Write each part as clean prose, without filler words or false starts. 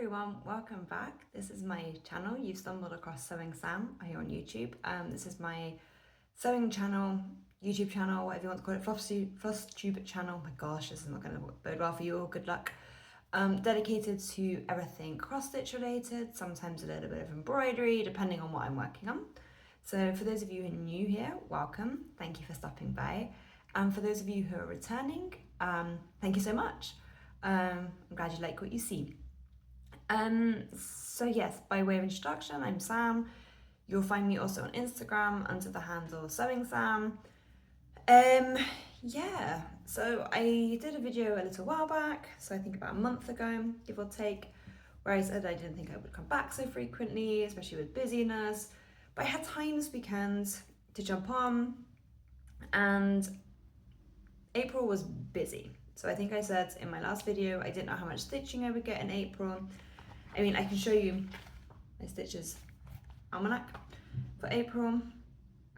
everyone, welcome back. This is my channel. You've stumbled across Sewing Sam here on YouTube. This is my sewing channel, YouTube channel, whatever you want to call it, FlossTube channel. My gosh, this is not going to bode well for you all, good luck. Dedicated to everything cross-stitch related, sometimes a little bit of embroidery, depending on what I'm working on. So for those of you who are new here, welcome. Thank you for stopping by. And for those of you who are returning, thank you so much. I'm glad you like what you see. So yes, by way of introduction, I'm Sam. You'll find me also on Instagram under the handle Sewing Sam. Yeah, so I did a video a little while back, so I think about a month ago, give or take, where I said I didn't think I would come back so frequently, especially with busyness, but I had time this weekend to jump on, and April was busy. So I think I said in my last video, I didn't know how much stitching I would get in April. I mean, I can show you my stitches almanac for April.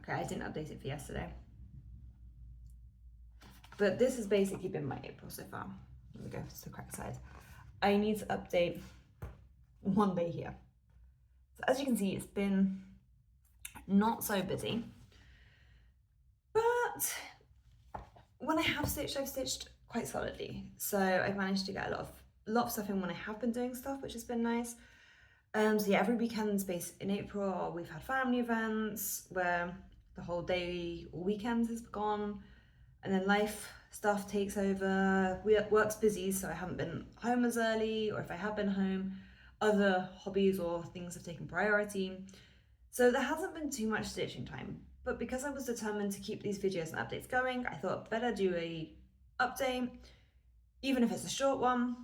Okay, I didn't update it for yesterday. But this has basically been my April so far. Let me go to the correct side. I need to update one day here. So as you can see, it's been not so busy. But when I have stitched, I've stitched quite solidly. So I've managed to get a lot of stuff in when I have been doing stuff, which has been nice. So yeah, every weekend in April, we've had family events where the whole day or weekend has gone, and then life stuff takes over. Work's busy, so I haven't been home as early, or if I have been home, other hobbies or things have taken priority. So there hasn't been too much stitching time, but because I was determined to keep these videos and updates going, I thought better do a update, even if it's a short one,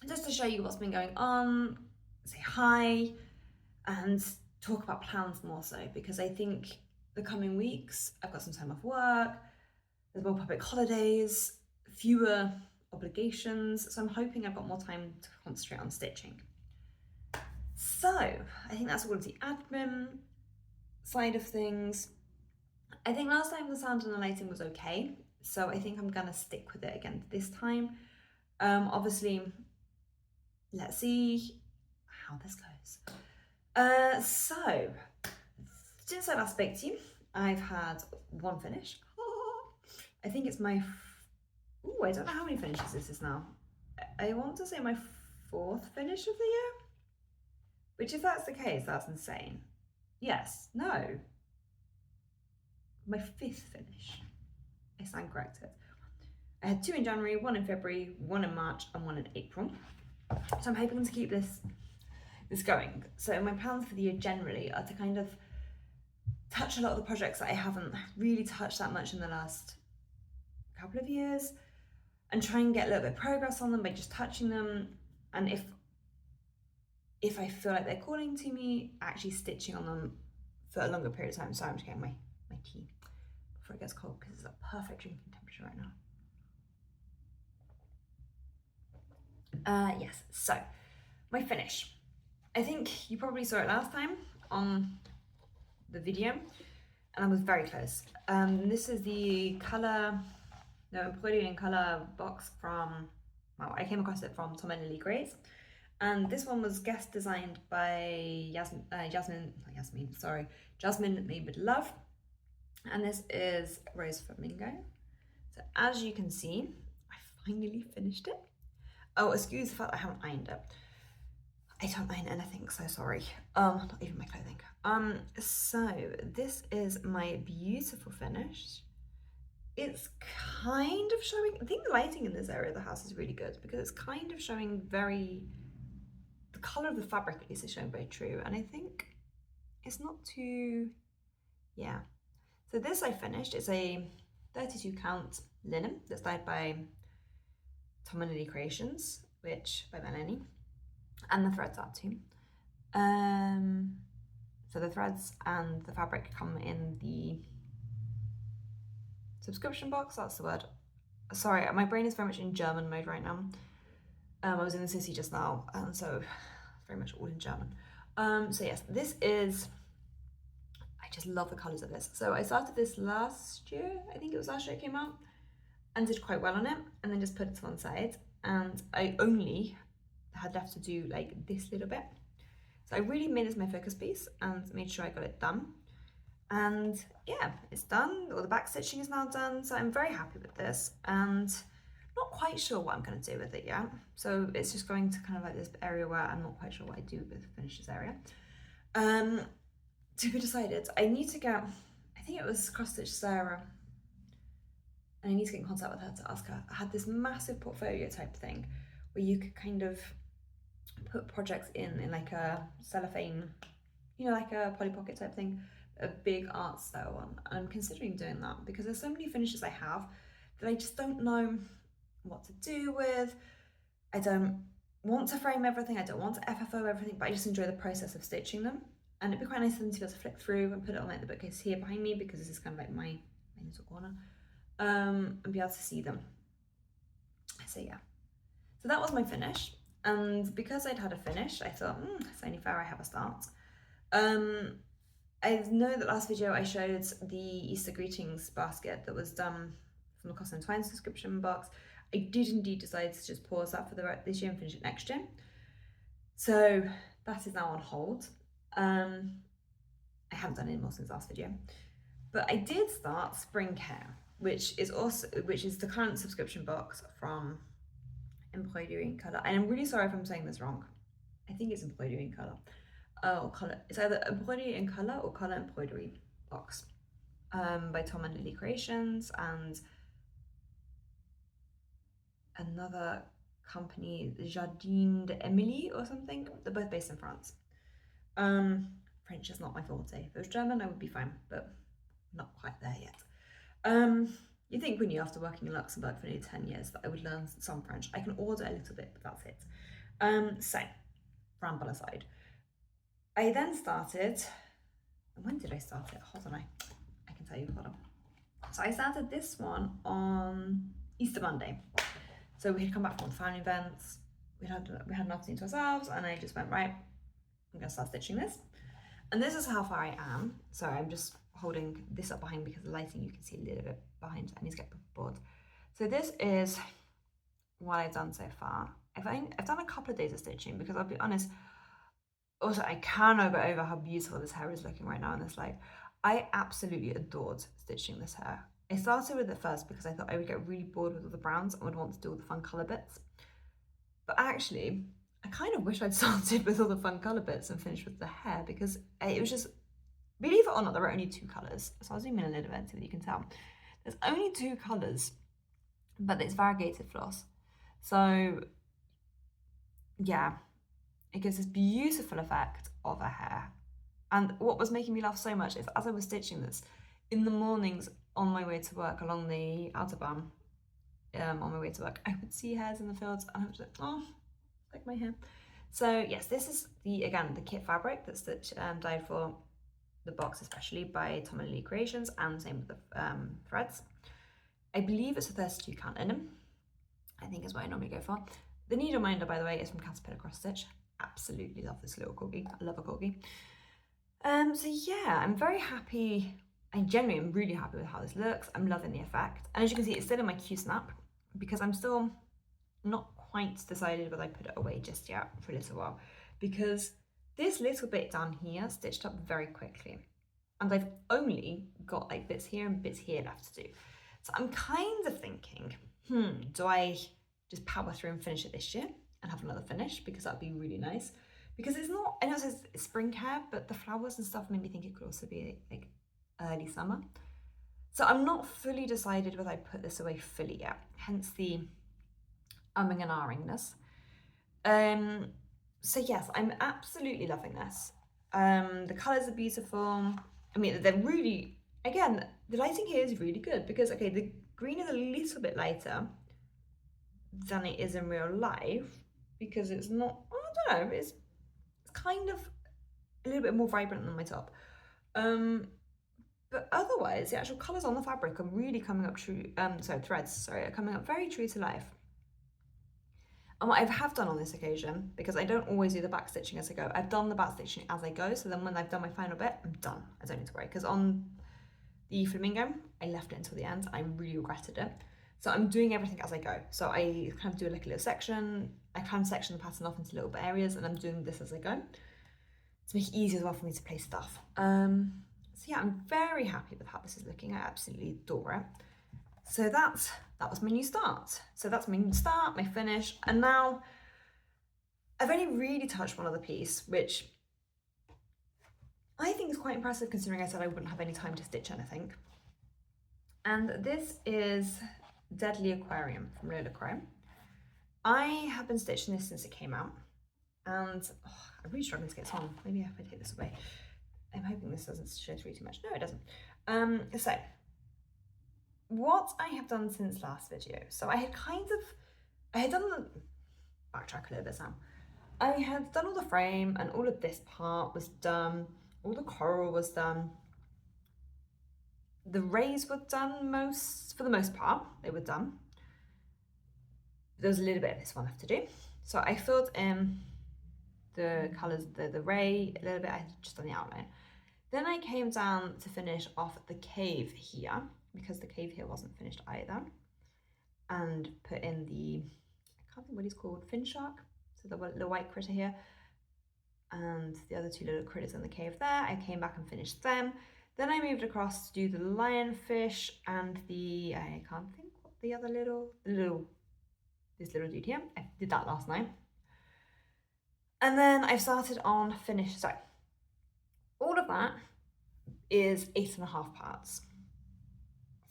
just to show you what's been going on, say hi, and talk about plans more so, because I think the coming weeks, I've got some time off work, there's more public holidays, fewer obligations, so I'm hoping I've got more time to concentrate on stitching. So I think that's all of the admin side of things. I think last time the sound and the lighting was okay, so I think I'm gonna stick with it again this time. Obviously, let's see how this goes. So since I last spoke to you, I've had one finish. I think it's my, I don't know how many finishes this is now. I want to say my 4th finish of the year, which if that's the case, that's insane. Yes, no, my 5th finish. I stand corrected. I had 2 in January, 1 in February, 1 in March, and 1 in April. So I'm hoping to keep this going. So my plans for the year generally are to kind of touch a lot of the projects that I haven't really touched that much in the last couple of years, and try and get a little bit of progress on them by just touching them, and if I feel like they're calling to me, actually stitching on them for a longer period of time. So I'm just getting my tea before it gets cold, because it's a perfect drinking temperature right now. Yes, so my finish. I think you probably saw it last time on the video, and I was very close. This is the embroidery in colour box from, well, I came across it from Tom and Lily Grace, and this one was guest designed by Jasmine Made with Love, and this is Rose Flamingo. So as you can see, I finally finished it. Oh, excuse the fact that I haven't ironed it. I don't iron anything, so sorry. Not even my clothing. So this is my beautiful finish. It's kind of showing, I think the lighting in this area of the house is really good, because it's kind of showing the colour of the fabric at least is showing very true, and I think it's not too, yeah. So this I finished, it's a 32 count linen that's dyed by Tom and Lily Creations, which by Melanie, and the threads are too. So the threads and the fabric come in the subscription box, that's the word. Sorry, my brain is very much in German mode right now. I was in the city just now, and so very much all in German. So yes, this is, I just love the colours of this. So I started this last year, I think it was last year it came out, and did quite well on it, and then just put it to one side. And I only had left to do like this little bit. So I really made this my focus piece and made sure I got it done. And yeah, it's done. All the back stitching is now done. So I'm very happy with this, and not quite sure what I'm going to do with it yet. So it's just going to kind of like this area where I'm not quite sure what I do with finish this area. To be decided. I need to get, I think it was Cross Stitch Sarah, and I need to get in contact with her to ask her. I had this massive portfolio type thing where you could kind of put projects in like a cellophane, you know, like a Polly Pocket type thing, a big art style one. I'm considering doing that because there's so many finishes I have that I just don't know what to do with. I don't want to frame everything, I don't want to FFO everything, but I just enjoy the process of stitching them. And it'd be quite nice for them to be able to flick through and put it on like the bookcase here behind me, because this is kind of like my little corner, and be able to see them. So yeah, so that was my finish. And because I'd had a finish, I thought, it's only fair I have a start. I know that last video I showed the Easter greetings basket that was done from the Cost and Twine subscription box. I did indeed decide to just pause that for this year and finish it next year. So that is now on hold. I haven't done any more since last video, but I did start Spring Care, which is the current subscription box from Embroidery in Colour. And I'm really sorry if I'm saying this wrong. I think it's Embroidery in Colour. Oh, Colour. It's either Embroidery in Colour or Colour Embroidery box, by Tom and Lily Creations and another company, Jardin d'Emilie or something. They're both based in France. French is not my forte. If it was German, I would be fine, but not quite there yet. You think when you, after working in Luxembourg for nearly 10 years, that I would learn some French. I can order a little bit, but that's it. So, ramble aside. I then started, when did I start it? Hold on, I can tell you, hold on. So I started this one on Easter Monday. So we had come back from the family events, we had an afternoon to ourselves, and I just went, right, I'm gonna start stitching this. And this is how far I am. So I'm just holding this up behind because the lighting, you can see a little bit behind. I need to get bored. So this is what I've done so far. I've done a couple of days of stitching because I'll be honest, also I cannot go over how beautiful this hair is looking right now in this light. I absolutely adored stitching this hair. I started with it first because I thought I would get really bored with all the browns and would want to do all the fun colour bits. But actually, I kind of wish I'd started with all the fun colour bits and finished with the hair, because it was just, believe it or not, there were only 2 colours. So I'll zoom in a little bit so that you can tell. There's only 2 colours, but it's variegated floss. So yeah, it gives this beautiful effect of a hair. And what was making me laugh so much is as I was stitching this, in the mornings on my way to work along the Autobahn, on my way to work, I would see hairs in the fields and I was like, oh, like my hair. So yes, this is the kit fabric that's dyed for the box, especially by Tom and Lily Creations, and same with the threads. I believe it's a 32 count linen, I think is what I normally go for. The needle minder, by the way, is from Caterpillar Cross Stitch. Absolutely love this little corgi. I love a corgi. So yeah, I'm very happy. I genuinely am really happy with how this looks. I'm loving the effect. And as you can see, it's still in my Q-snap because I'm still not quite decided whether I put it away just yet for a little while, because this little bit down here stitched up very quickly. And I've only got like bits here and bits here left to do. So I'm kind of thinking, do I just power through and finish it this year and have another finish, because that'd be really nice. Because it's not, I know it says spring care, but the flowers and stuff made me think it could also be like early summer. So I'm not fully decided whether I put this away fully yet, hence the umming and ahhingness. So yes, I'm absolutely loving this. The colours are beautiful. I mean, they're really, again, the lighting here is really good because, okay, the green is a little bit lighter than it is in real life because it's not, I don't know, it's kind of a little bit more vibrant than my top. But otherwise, the actual colours on the fabric are really coming up true, threads, are coming up very true to life. And what I have done on this occasion, because I don't always do the back stitching as I go, I've done the back stitching as I go, so then when I've done my final bit, I'm done. I don't need to worry, because on the flamingo, I left it until the end. I really regretted it. So I'm doing everything as I go. So I kind of do like a little section, I can section the pattern off into little areas, and I'm doing this as I go to make it easier as well for me to place stuff. So yeah, I'm very happy with how this is looking. I absolutely adore it. So that was my new start. So that's my new start, my finish, and now I've only really touched one other piece, which I think is quite impressive considering I said I wouldn't have any time to stitch anything. And this is Deadly Aquarium from Lola Chrome. I have been stitching this since it came out, and I'm really struggling to get this on. Maybe if I take this away. I'm hoping this doesn't show through too much. No, it doesn't. So what I have done since last video, so I had done the, backtrack a little bit now. I had done all the frame and all of this part was done, all the coral was done. The rays were done for the most part, they were done. There was a little bit of this one left to do. So I filled in the colours, the ray a little bit, I had just done the outline. Then I came down to finish off the cave here, because the cave here wasn't finished either, and put in the, I can't think what he's called, fin shark, so the little white critter here, and the other two little critters in the cave there. I came back and finished them. Then I moved across to do the lionfish and the, I can't think what the other this little dude here. I did that last night. And then I've started on finish, so all of that is 8.5 parts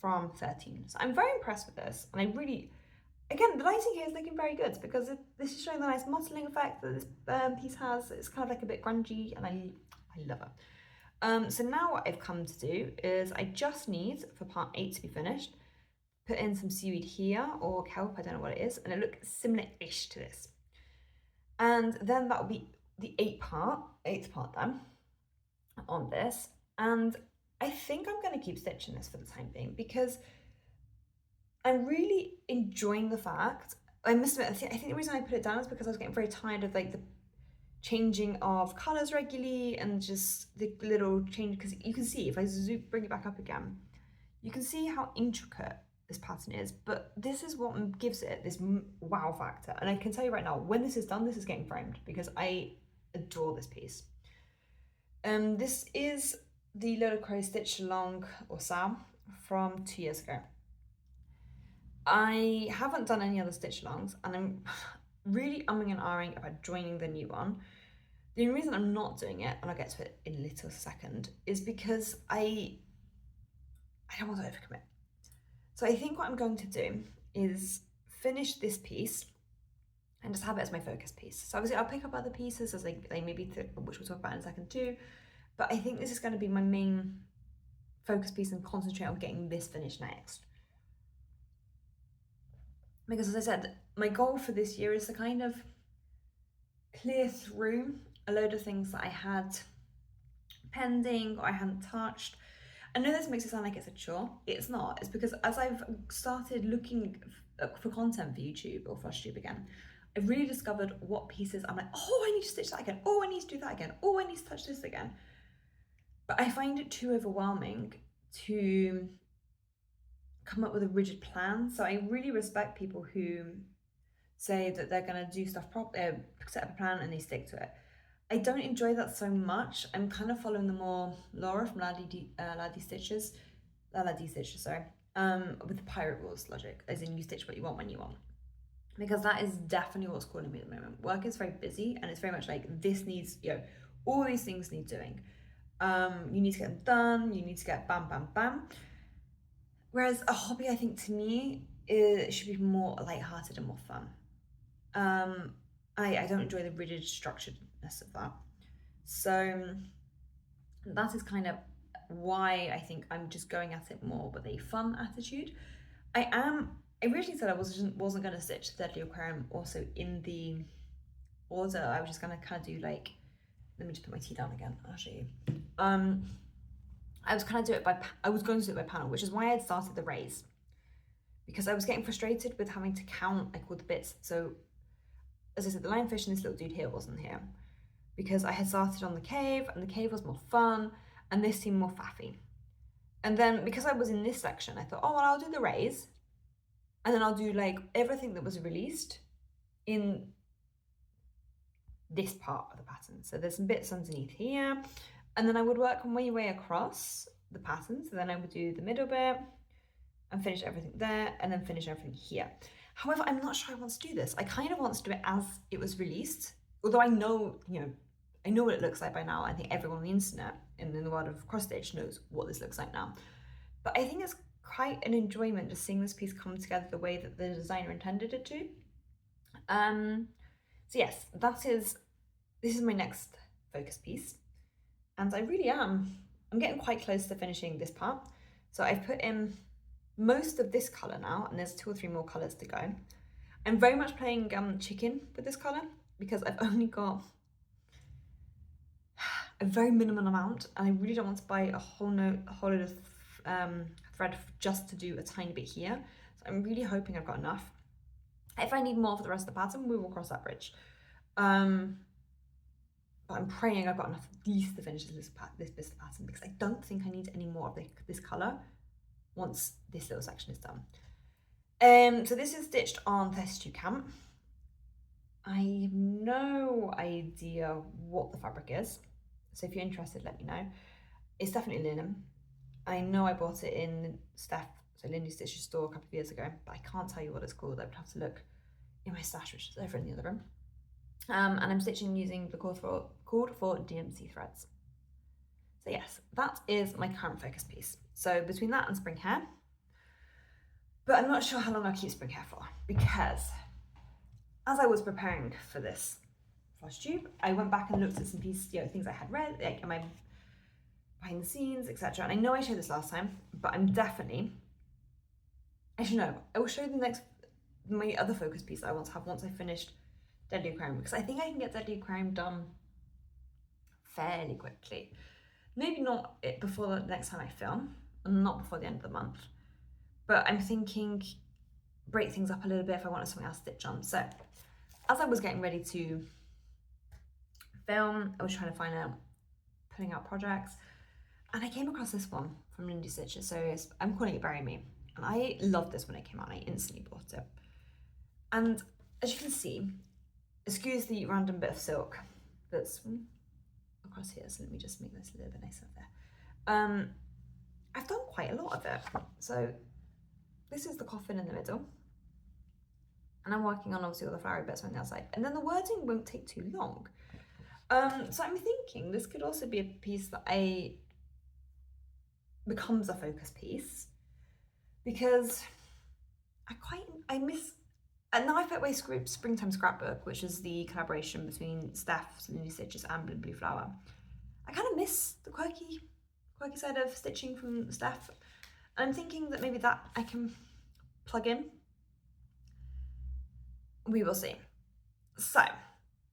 from 13. So I'm very impressed with this, and I really, again, the lighting here is looking very good because this is showing the nice mottling effect that this piece has. It's kind of like a bit grungy, and I love it. So now what I've come to do is I just need, for part 8 to be finished, put in some seaweed here, or kelp, I don't know what it is, and it looks similar-ish to this. And then that will be the 8th part done on this. And I think I'm going to keep stitching this for the time being because I'm really enjoying the fact, I must admit, I think the reason I put it down is because I was getting very tired of like the changing of colours regularly and just the little change, because you can see, if I bring it back up again, you can see how intricate this pattern is, but this is what gives it this wow factor. And I can tell you right now, when this is done, this is getting framed because I adore this piece. This is the Lola Crow Stitch Along or Sam from 2 years ago. I haven't done any other stitch alongs, and I'm really umming and ahhing about joining the new one. The only reason I'm not doing it, and I'll get to it in a little second, is because I don't want to overcommit. So I think what I'm going to do is finish this piece and just have it as my focus piece. So obviously I'll pick up other pieces as they maybe, which we'll talk about in a second too, but I think this is going to be my main focus piece and concentrate on getting this finished next. Because as I said, my goal for this year is to kind of clear through a load of things that I had pending or I hadn't touched. I know this makes it sound like it's a chore. It's not. It's because as I've started looking for content for YouTube or FlossTube again, I've really discovered what pieces I'm like, oh, I need to stitch that again. Oh, I need to do that again. Oh, I need to touch this again. But I find it too overwhelming to come up with a rigid plan. So I really respect people who say that they're going to do stuff properly, set up a plan and they stick to it. I don't enjoy that so much. I'm kind of following the more Laura from Laddie Stitches, with the pirate rules logic, as in you stitch what you want when you want. Because that is definitely what's calling me at the moment. Work is very busy and it's very much like this needs, all these things need doing. You need to get them done, you need to get bam, bam, bam. Whereas a hobby, I think to me, it should be more lighthearted and more fun. I don't enjoy the rigid structuredness of that. So that is kind of why I think I'm just going at it more with a fun attitude. I originally said I wasn't going to stitch the Deadly Aquarium also in the order. I was just going to kind of do like, let me just put my tea down again, I'll show you. I was going to do it by panel, which is why I had started the rays, because I was getting frustrated with having to count like all the bits. So as I said, the lionfish and this little dude here wasn't here because I had started on the cave and the cave was more fun and this seemed more faffy. And then because I was in this section, I thought, oh, well, I'll do the rays and then I'll do like everything that was released in this part of the pattern. So there's some bits underneath here, and then I would work my way across the pattern. So then I would do the middle bit and finish everything there, and then finish everything here. However, I'm not sure I want to do this. I kind of want to do it as it was released, although I know, I know what it looks like by now. I think everyone on the internet and in the world of cross stitch knows what this looks like now. But I think it's quite an enjoyment just seeing this piece come together the way that the designer intended it to. So yes, this is my next focus piece, and I really I'm getting quite close to finishing this part. So I've put in most of this color now, and there's 2 or 3 more colors to go. I'm very much playing chicken with this color because I've only got a very minimal amount, and I really don't want to buy a whole load of thread just to do a tiny bit here. So I'm really hoping I've got enough. If I need more for the rest of the pattern, we will cross that bridge. But I'm praying I've got enough at least to finish this bit of the pattern, because I don't think I need any more of this color once this little section is done. So this is stitched on 32 count. I have no idea what the fabric is, so if you're interested, let me know. It's definitely linen. I know I bought it in Lindy Stitch's store a couple of years ago, but I can't tell you what it's called. I would have to look in my stash, which is over in the other room. And I'm stitching using the called for DMC threads. So yes, that is my current focus piece. So between that and spring hair, but I'm not sure how long I'll keep spring hair for, because as I was preparing for this FlossTube, I went back and looked at some pieces, things I had read, like my behind the scenes, etc. And I know I showed this last time, but I'm definitely, actually no, I will show you my other focus piece that I want to have once I finished Deadly Aquarium, because I think I can get Deadly Aquarium done fairly quickly. Maybe not before the next time I film, and not before the end of the month, but I'm thinking break things up a little bit if I wanted something else to stitch on. So as I was getting ready to film, I was trying to find out, putting out projects, and I came across this one from Lindy Stitches. So I'm calling it Bury Me, and I loved this when it came out. I instantly bought it, and as you can see, excuse the random bit of silk that's across here, so let me just make this a little bit nicer there. I've done quite a lot of it. So this is the coffin in the middle, and I'm working on obviously all the flowery bits on the outside, and then the wording won't take too long. So I'm thinking this could also be a piece that becomes a focus piece, because I miss, and now I've put away Springtime Scrapbook, which is the collaboration between Steph's Lindy Stitches and Blue Flower. I kind of miss the quirky side of stitching from Steph, and I'm thinking that maybe that I can plug in. We will see. So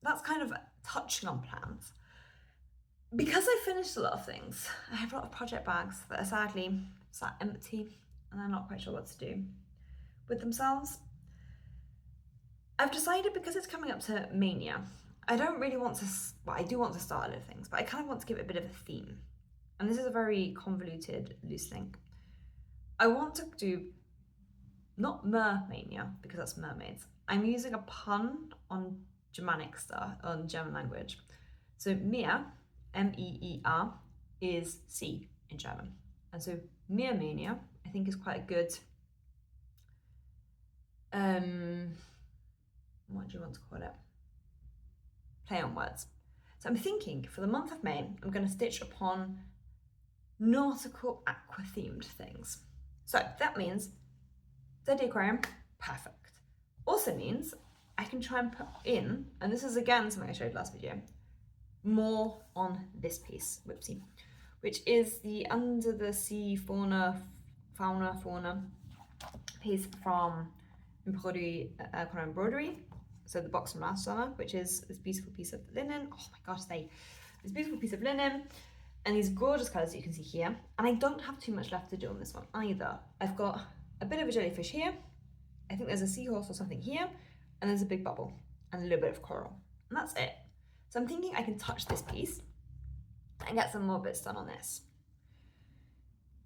that's kind of touching on plans. Because I finished a lot of things, I have a lot of project bags that are sadly sat empty, and I'm not quite sure what to do with themselves. I've decided, because it's coming up to Mania, I don't really want to, well, I do want to start other things, but I kind of want to give it a bit of a theme. And this is a very convoluted loose link. I want to do, not Mermania, because that's mermaids. I'm using a pun on Germanic stuff, on German language. So Meer, M-E-E-R, is sea in German. And so Meermania, I think, is quite a good, what do you want to call it? Play on words. So I'm thinking for the month of May, I'm going to stitch upon nautical aqua themed things. So that means Deadly Aquarium, perfect. Also means I can try and put in, and this is again something I showed last video, more on this piece, whoopsie, which is the Under the Sea Fauna piece from Embroidery. So the box from last summer, which is this beautiful piece of linen. Oh my gosh, this beautiful piece of linen and these gorgeous colours that you can see here. And I don't have too much left to do on this one either. I've got a bit of a jellyfish here. I think there's a seahorse or something here, and there's a big bubble and a little bit of coral, and that's it. So I'm thinking I can touch this piece and get some more bits done on this.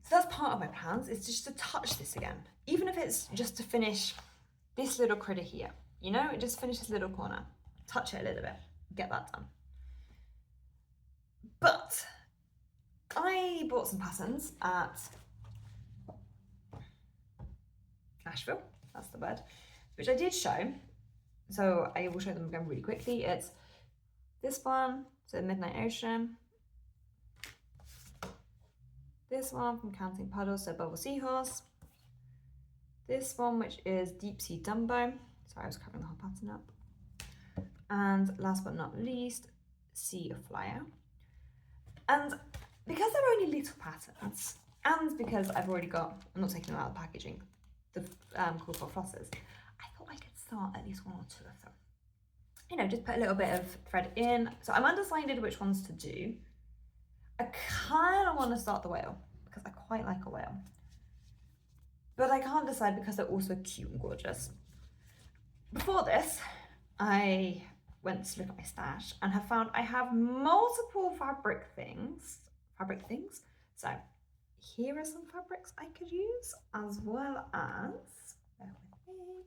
So that's part of my plans, is just to touch this again, even if it's just to finish this little critter here. Just finish this little corner, touch it a little bit. get that done. But I bought some patterns at Asheville, that's the word, which I did show. So I will show them again really quickly. It's this one, so Midnight Ocean. This one from Counting Puddles, so Bubble Seahorse. This one, which is Deep Sea Dumbo. Sorry, I was covering the whole pattern up. And last but not least, Sea of Flyer. And because they're only little patterns, and because I've already got, I'm not taking them out of the packaging, the Cool for Flosses, I thought I could start at least one or two of them. You know, just put a little bit of thread in. So I'm undecided which ones to do. I kind of want to start the whale because I quite like a whale. But I can't decide because they're also cute and gorgeous. Before this, I went to look at my stash and have found I have multiple fabric things. So here are some fabrics I could use, as well as, bear with me,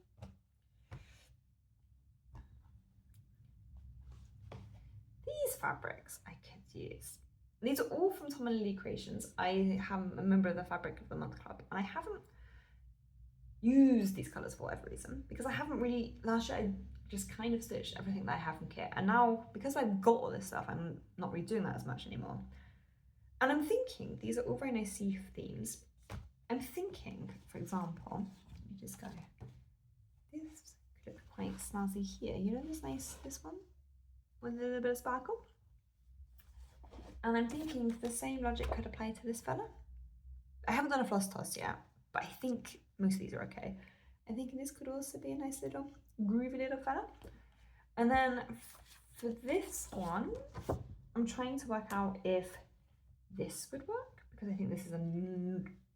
these fabrics I could use. These are all from Tom and Lily Creations. I am a member of the Fabric of the Month Club, and I haven't used these colours for whatever reason, because I haven't really, last year I just kind of stitched everything that I have in kit, and now because I've got all this stuff, I'm not really doing that as much anymore. And I'm thinking, these are all very nice sea themes. I'm thinking, for example, let me just go, this could look quite snazzy here. You know this nice, this one, with a little bit of sparkle? And I'm thinking the same logic could apply to this fella. I haven't done a floss toss yet, but I think most of these are okay. I'm thinking this could also be a nice little groovy little fella. And then for this one, I'm trying to work out if this would work, because I think this is a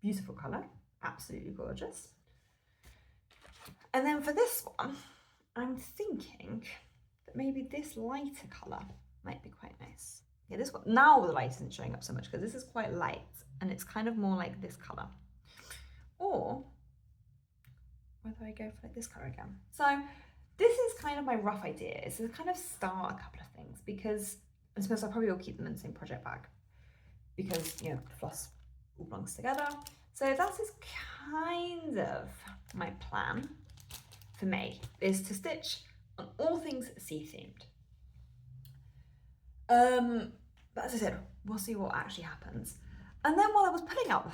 beautiful colour, absolutely gorgeous. And then for this one, I'm thinking that maybe this lighter colour might be quite nice. Yeah, this one, now the light isn't showing up so much because this is quite light and it's kind of more like this colour. Or whether I go for like this colour again. So this is kind of my rough idea, is to kind of start a couple of things, because I suppose I probably will keep them in the same project bag because, you know, the floss all belongs together. So that is kind of my plan for May, is to stitch on all things sea themed. But as I said, we'll see what actually happens. And then while I was putting out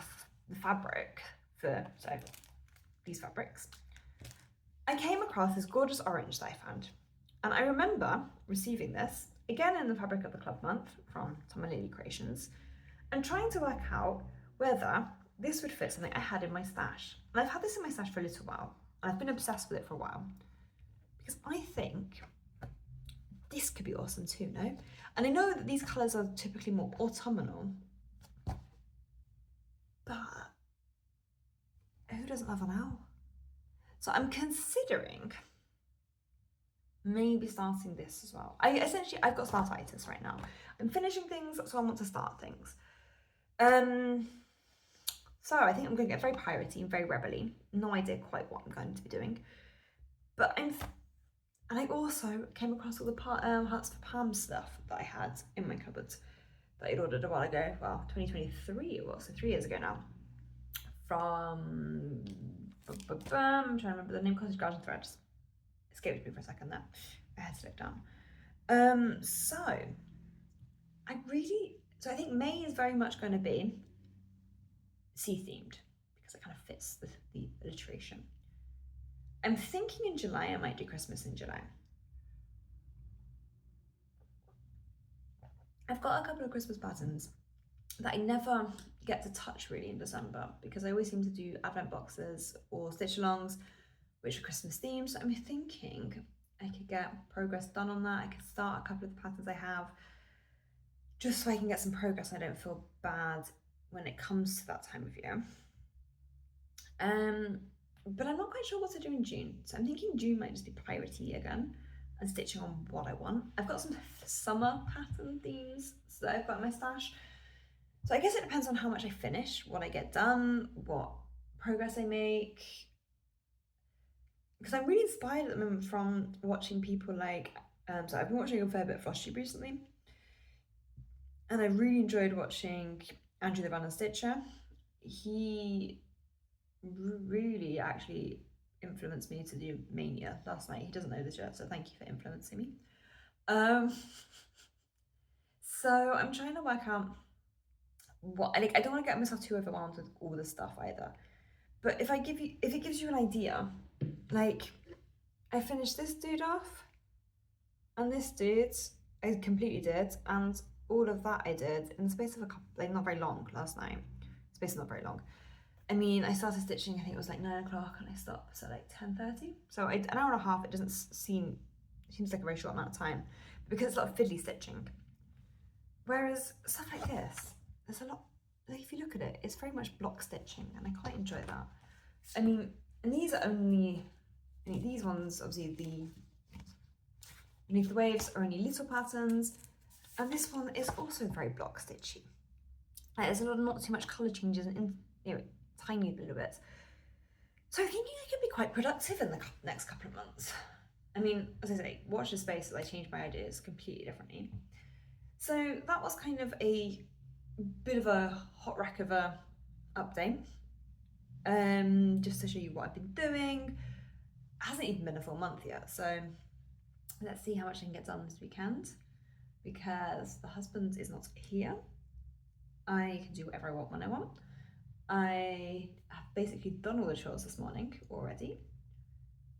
the fabric for these fabrics, I came across this gorgeous orange that I found. And I remember receiving this, again in the Fabric of the Club month from Tom and Lily Creations, and trying to work out whether this would fit something I had in my stash. And I've had this in my stash for a little while, and I've been obsessed with it for a while, because I think this could be awesome too, no? And I know that these colours are typically more autumnal, but who doesn't love an owl? So I'm considering maybe starting this as well. I've got startitis right now. I'm finishing things, so I want to start things. So I think I'm going to get very piratey and very rebel-y. No idea quite what I'm going to be doing. But and I also came across all the Hearts for Palm stuff that I had in my cupboard that I'd ordered a while ago. Well, 2023 it was, so 3 years ago now. From, I'm trying to remember the name, Cottage Garden Threads. Escaped me for a second there. I had to look down. So I think May is very much going to be sea themed, because it kind of fits the alliteration. I'm thinking in July I might do Christmas in July. I've got a couple of Christmas patterns that I never get to touch really in December, because I always seem to do advent boxes or stitch alongs which are Christmas themed. So I'm thinking I could get progress done on that. I could start a couple of the patterns I have, just so I can get some progress and I don't feel bad when it comes to that time of year. But I'm not quite sure what to do in June. So I'm thinking June might just be piratey again and stitching on what I want. I've got some summer pattern themes that I've got in my stash. So I guess it depends on how much I finish, what I get done, what progress I make. Because I'm really inspired at the moment from watching people like So I've been watching a fair bit of FlossTube recently, and I really enjoyed watching Andrew the Van Stitcher. He really actually influenced me to do Mania last night. He doesn't know this yet, so thank you for influencing me. So I'm trying to work out what I don't want to get myself too overwhelmed with all this stuff either. But if it gives you an idea, like I finished this dude off, and this dude I completely did, and all of that I did in the space of a couple, like not very long last night. Space not very long. I mean, I started stitching, I think it was like 9 o'clock, and I stopped at like 10:30. So an hour and a half, it seems like a very short amount of time, because it's a lot of fiddly stitching. Whereas stuff like this, there's a lot, like if you look at it, it's very much block stitching, and I quite enjoy that. I mean, and these are only, these ones, obviously the beneath the waves are only little patterns, and this one is also very block stitchy. Like, there's not too much colour changes and tiny little bits. So I'm thinking I could be quite productive in the next couple of months. I mean, as I say, watch this space as I change my ideas completely differently. So that was kind of a bit of a hot wreck of a update. Just to show you what I've been doing. It hasn't even been a full month yet, so let's see how much I can get done this weekend, because the husband is not here. I can do whatever I want when I want. I have basically done all the chores this morning already,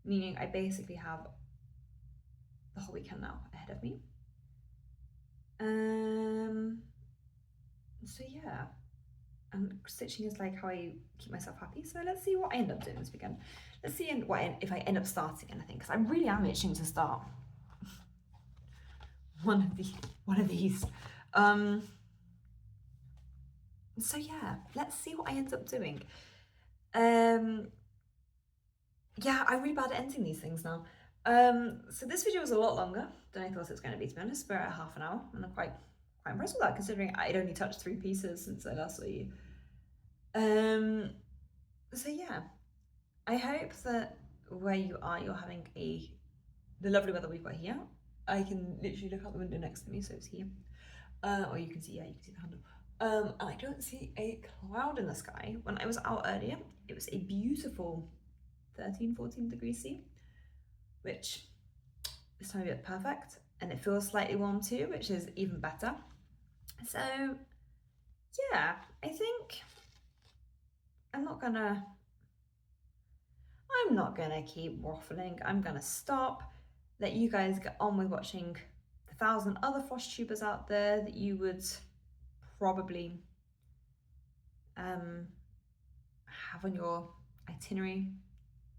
meaning I basically have the whole weekend now ahead of me. So yeah, and stitching is like how I keep myself happy. So let's see what I end up doing this weekend. Let's see if I end up starting anything, because I really am itching to start one of these. So yeah, let's see what I end up doing. Yeah, I'm really bad at ending these things now. So this video was a lot longer than I thought it was going to be, to be honest. We're at half an hour, and I'm quite impressed with that, considering I'd only touched 3 pieces since I last saw you. So yeah, I hope that where you are, you're having the lovely weather we've got here. I can literally look out the window next to me, so it's here. Or you can see, you can see the handle. And I don't see a cloud in the sky. When I was out earlier, it was a beautiful 13-14 degrees C, which this time of year perfect, and it feels slightly warm too, which is even better. So yeah, I think I'm not gonna keep waffling. I'm gonna stop, let you guys get on with watching the 1,000 other FlossTubers out there that you would probably have on your itinerary,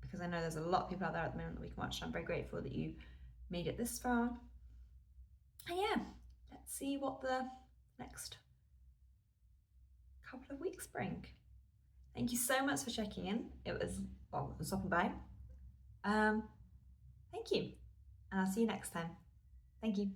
because I know there's a lot of people out there at the moment that we can watch. I'm very grateful that you made it this far. And yeah, let's see what the next couple of weeks bring. Thank you so much for checking in. It was stopping by. Thank you, and I'll see you next time. Thank you.